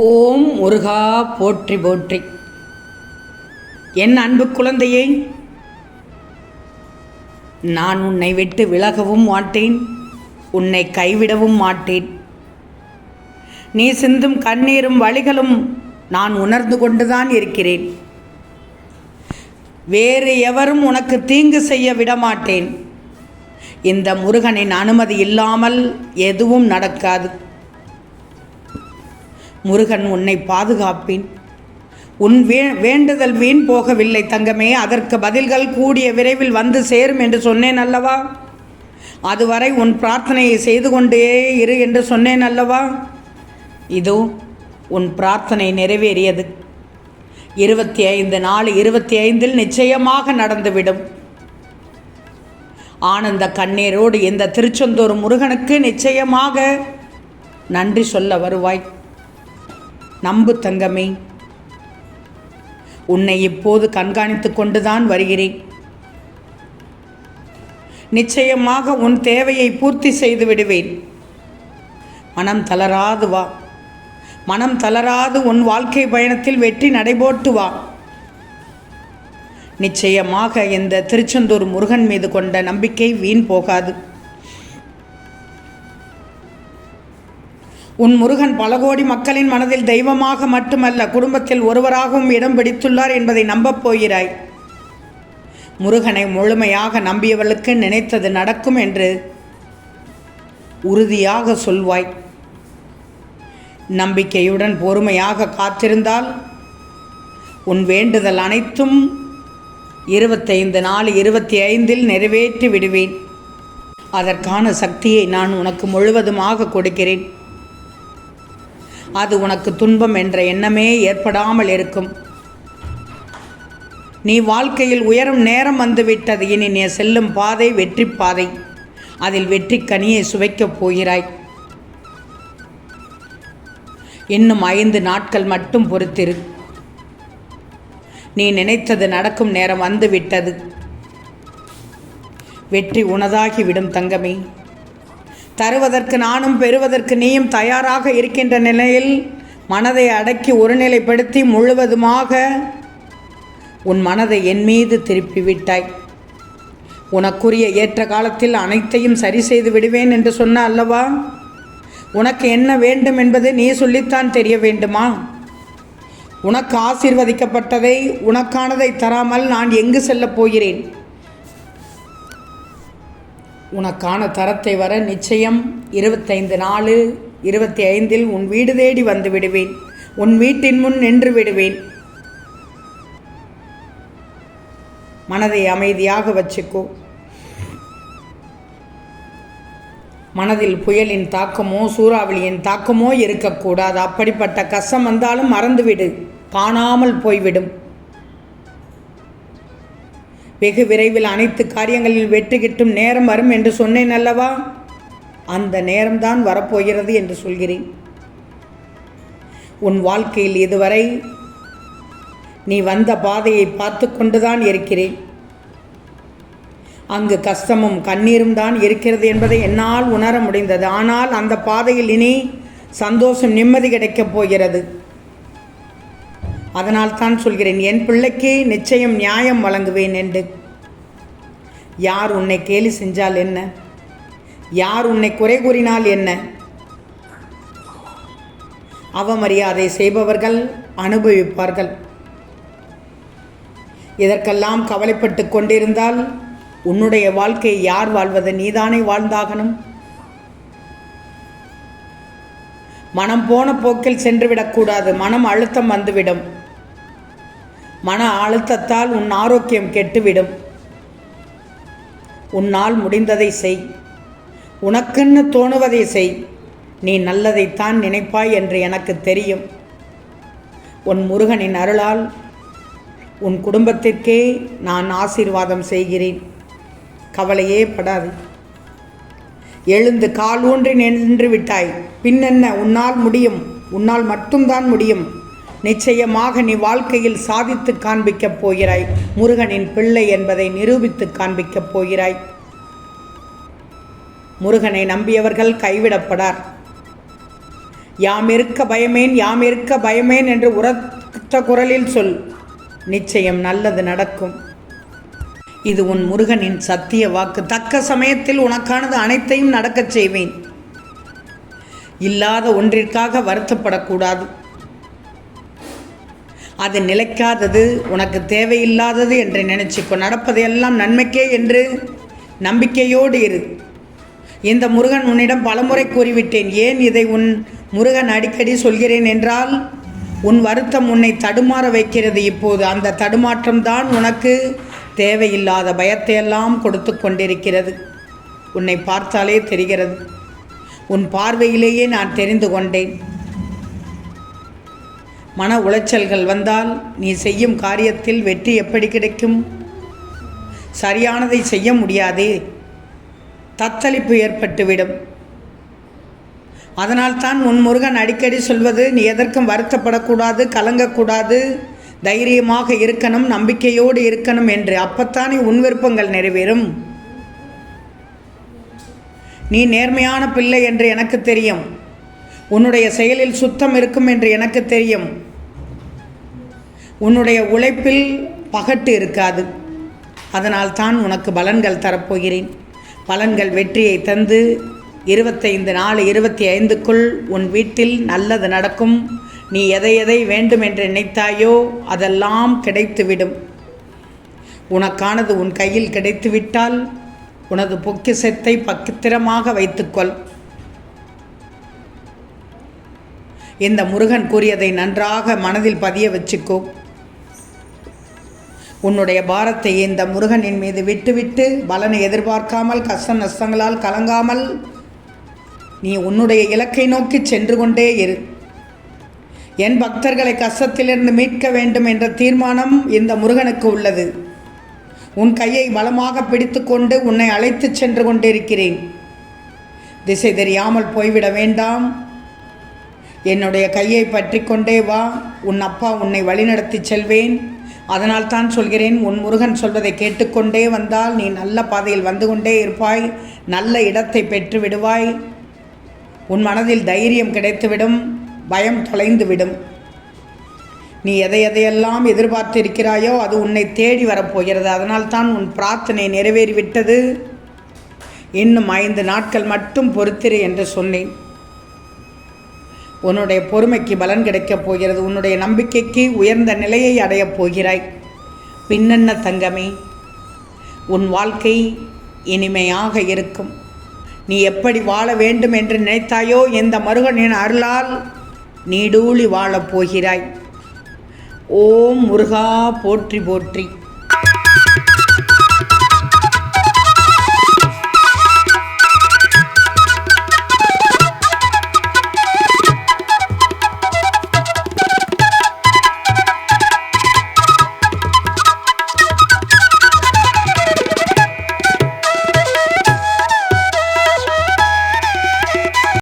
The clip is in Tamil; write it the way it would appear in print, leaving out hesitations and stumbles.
ஓம் முருகா போற்றி போற்றி. என் அன்பு குழந்தையே, நான் உன்னை விட்டு விலகவும் மாட்டேன், உன்னை கைவிடவும் மாட்டேன். நீ சிந்தும் கண்ணீரும் வலிகளும் நான் உணர்ந்து கொண்டுதான் இருக்கிறேன். வேறு எவரும் உனக்கு தீங்கு செய்ய விடமாட்டேன். இந்த முருகனின் அனுமதி இல்லாமல் எதுவும் நடக்காது. முருகன் உன்னை பாதுகாப்பேன். உன் வேண்டுதல் வீண் போகவில்லை தங்கமே. அதற்கு பதில்கள் கூடிய விரைவில் வந்து சேரும் என்று சொன்னேன் அல்லவா? அதுவரை உன் பிரார்த்தனையை செய்து கொண்டே இரு என்று சொன்னேன் அல்லவா? இதோ உன் பிரார்த்தனை நிறைவேறியது. 25/4/25 நிச்சயமாக நடந்துவிடும். ஆனந்த கண்ணீரோடு இந்த திருச்செந்தூர் முருகனுக்கு நிச்சயமாக நன்றி சொல்ல வருவாய். நம்பு தங்கமே, உன்னை இப்போது கண்காணித்து கொண்டுதான் வருகிறேன். நிச்சயமாக உன் தேவையை பூர்த்தி செய்து விடுவேன். மனம் தளராது வா. மனம் தளராது உன் வாழ்க்கை பயணத்தில் வெற்றி நடைபோட்டு வா. நிச்சயமாக இந்த திருச்செந்தூர் முருகன் மீது கொண்ட நம்பிக்கை வீண் போகாது. உன் முருகன் பல கோடி மக்களின் மனதில் தெய்வமாக மட்டுமல்ல, குடும்பத்தில் ஒருவராகவும் இடம் பிடித்துள்ளார் என்பதை நம்பப் போகிறாய். முருகனை முழுமையாக நம்பியவர்களுக்கு நினைத்தது நடக்கும் என்று உறுதியாக சொல்வாய். நம்பிக்கையுடன் பொறுமையாக காத்திருந்தால் உன் வேண்டுதல் அனைத்தும் 25/4/25 நிறைவேற்றி விடுவேன். அதற்கான சக்தியை நான் உனக்கு முழுவதுமாக கொடுக்கிறேன். அது உனக்கு துன்பம் என்ற எண்ணமே ஏற்படாமல் இருக்கும். நீ வாழ்க்கையில் உயரும் நேரம் வந்துவிட்டது. இனி நீ செல்லும் பாதை வெற்றி பாதை. அதில் வெற்றி கனியை சுவைக்கப் போகிறாய். இன்னும் 5 நாட்கள் மட்டும் பொறுத்திரு. நீ நினைத்தது நடக்கும் நேரம் வந்துவிட்டது. வெற்றி உனதாகிவிடும் தங்கமே. தருவதற்கு நானும் பெறுவதற்கு நீயும் தயாராக இருக்கின்ற நிலையில் மனதை அடக்கி ஒருநிலைப்படுத்தி முழுவதுமாக உன் மனதை என் மீது திருப்பி விட்டாய். உனக்குரிய ஏற்ற காலத்தில் அனைத்தையும் சரி செய்து விடுவேன் என்று சொன்ன அல்லவா? உனக்கு என்ன வேண்டும் என்பது நீ சொல்லித்தான் தெரிய வேண்டுமா? உனக்கு ஆசீர்வதிக்கப்பட்டதை, உனக்கானதை தராமல் நான் எங்கு செல்லப் போகிறேன்? உனக்கான தரத்தை வர நிச்சயம் 25/4/25 உன் வீடு தேடி வந்து விடுவேன். உன் வீட்டின் முன் நின்று விடுவேன். மனதை அமைதியாக வச்சுக்கோ. மனதில் புயலின் தாக்கமோ சூறாவளியின் தாக்கமோ இருக்கக்கூடாது. அப்படிப்பட்ட கஷ்டம் வந்தாலும் மறந்துவிடு, காணாமல் போய்விடும். வெகு விரைவில் அனைத்து காரியங்களில் வெற்றி கிட்டும் நேரம் வரும் என்று சொன்னேன் அல்லவா? அந்த நேரம்தான் வரப்போகிறது என்று சொல்கிறேன். உன் வாழ்க்கையில் இதுவரை நீ வந்த பாதையை பார்த்து கொண்டுதான் இருக்கிறேன். அங்கு கஷ்டமும் கண்ணீரும் தான் இருக்கிறது என்பதை என்னால் உணர முடிந்தது. ஆனால் அந்த பாதையில் இனி சந்தோஷம், நிம்மதி கிடைக்கப் போகிறது. அதனால் தான் சொல்கிறேன், என் பிள்ளைக்கு நிச்சயம் நியாயம் வழங்குவேன் என்று. யார் உன்னை கேலி செஞ்சால் என்ன? யார் உன்னை குறை கூறினால் என்ன? அவமரியாதை செய்பவர்கள் அனுபவிப்பார்கள். இதற்கெல்லாம் கவலைப்பட்டு கொண்டிருந்தால் உன்னுடைய வாழ்க்கையை யார் வாழ்வது? நீதானே வாழ்ந்தாகணும். மனம் போன போக்கில் சென்றுவிடக்கூடாது. மனம் அழுத்தம் வந்துவிடும். மன அழுத்தத்தால் உன் ஆரோக்கியம் கெட்டுவிடும். உன்னால் முடிந்ததை செய். உனக்குன்னு தோணுவதை செய். நீ நல்லதைத்தான் நினைப்பாய் என்று எனக்கு தெரியும். உன் முருகனின் அருளால் உன் குடும்பத்திற்கே நான் ஆசீர்வாதம் செய்கிறேன். கவலையே படாது. எழுந்து கால் ஊன்றி நின்று விட்டாய். பின்னென்ன? உன்னால் முடியும். உன்னால் மட்டும்தான் முடியும். நிச்சயமாக நீ வாழ்க்கையில் சாதித்து காண்பிக்கப் போகிறாய். முருகனின் பிள்ளை என்பதை நிரூபித்து காண்பிக்கப் போகிறாய். முருகனை நம்பியவர்கள் கைவிடப்படார். யாம் இருக்க பயமேன், யாம் இருக்க பயமேன் என்று உரத்த குரலில் சொல். நிச்சயம் நல்லது நடக்கும். இது உன் முருகனின் சத்திய வாக்கு. தக்க சமயத்தில் உனக்கானது அனைத்தையும் நடக்கச் செய்வேன். இல்லாத ஒன்றிற்காக வருத்தப்படக்கூடாது. அது நிலைக்காதது, உனக்கு தேவையில்லாதது என்று நினைச்சிக்கோ. நடப்பதையெல்லாம் நன்மைக்கே என்று நம்பிக்கையோடு இரு. இந்த முருகன் உன்னிடம் பலமுறை கூறிவிட்டேன். ஏன் இதை உன் முருகன் அடிக்கடி சொல்கிறேன் என்றால், உன் வருத்தம் உன்னை தடுமாற வைக்கிறது. இப்போது அந்த தடுமாற்றம்தான் உனக்கு தேவையில்லாத பயத்தையெல்லாம் கொடுத்து கொண்டிருக்கிறது. உன்னை பார்த்தாலே தெரிகிறது. உன் பார்வையிலேயே நான் தெரிந்து கொண்டேன். மன உளைச்சல்கள் வந்தால் நீ செய்யும் காரியத்தில் வெற்றி எப்படி கிடைக்கும்? சரியானதை செய்ய முடியாதே, தத்தளிப்பு ஏற்பட்டுவிடும். அதனால்தான் உன் முருகன் அடிக்கடி சொல்வது, நீ எதற்கும் வருத்தப்படக்கூடாது, கலங்கக்கூடாது, தைரியமாக இருக்கணும், நம்பிக்கையோடு இருக்கணும் என்று. அப்பத்தானே உன் விருப்பங்கள் நிறைவேறும். நீ நேர்மையான பிள்ளை என்று எனக்கு தெரியும். உன்னுடைய செயலில் சுத்தம் இருக்கும் என்று எனக்கு தெரியும். உன்னுடைய உழைப்பில் பகட்டு இருக்காது. அதனால் தான் உனக்கு பலன்கள் தரப்போகிறேன். பலன்கள் வெற்றியை தந்து 25/4/25க்குள் உன் வீட்டில் நல்லது நடக்கும். நீ எதை வேண்டும் என்று நினைத்தாயோ அதெல்லாம் கிடைத்துவிடும். உனக்கானது உன் கையில் கிடைத்துவிட்டால் உனது பொக்கிஷத்தை பத்திரமாக வைத்துக்கொள். இந்த முருகன் கூறியதை நன்றாக மனதில் பதிய வச்சுக்கோ. உன்னுடைய பாரத்தை இந்த முருகனின் மீது விட்டுவிட்டு பலனை எதிர்பார்க்காமல், கஷ்ட நஷ்டங்களால் கலங்காமல் நீ உன்னுடைய இலக்கை நோக்கி சென்று கொண்டே இரு. என் பக்தர்களை கஷ்டத்திலிருந்து மீட்க வேண்டும் என்ற தீர்மானம் இந்த முருகனுக்கு உள்ளது. உன் கையை பலமாக பிடித்து கொண்டு உன்னை அழைத்து சென்று கொண்டிருக்கிறேன். திசை தெரியாமல் போய்விட வேண்டாம். என்னுடைய கையை பற்றி கொண்டே வா. உன் அப்பா உன்னை வழிநடத்தி செல்வேன். அதனால் தான் சொல்கிறேன், உன் முருகன் சொல்வதை கேட்டுக்கொண்டே வந்தால் நீ நல்ல பாதையில் வந்து கொண்டே இருப்பாய். நல்ல இடத்தை பெற்று விடுவாய். உன் மனதில் தைரியம் கிடைத்துவிடும். பயம் தொலைந்துவிடும். நீ எதையெல்லாம் எதிர்பார்த்து இருக்கிறாயோ அது உன்னை தேடி வரப்போகிறது. அதனால் தான் உன் பிரார்த்தனை நிறைவேறிவிட்டது. இன்னும் 5 நாட்கள் மட்டும் பொறுத்திரு என்று சொன்னேன். உன்னுடைய பொறுமைக்கு பலன் கிடைக்கப் போகிறது. உன்னுடைய நம்பிக்கைக்கு உயர்ந்த நிலையை அடையப் போகிறாய். பின்னென்ன தங்கமே, உன் வாழ்க்கை இனிமையாக இருக்கும். நீ எப்படி வாழ வேண்டும் என்று நினைத்தாயோ இந்த முருகனின் அருளால் நீடூழி வாழப் போகிறாய். ஓம் முருகா போற்றி போற்றி.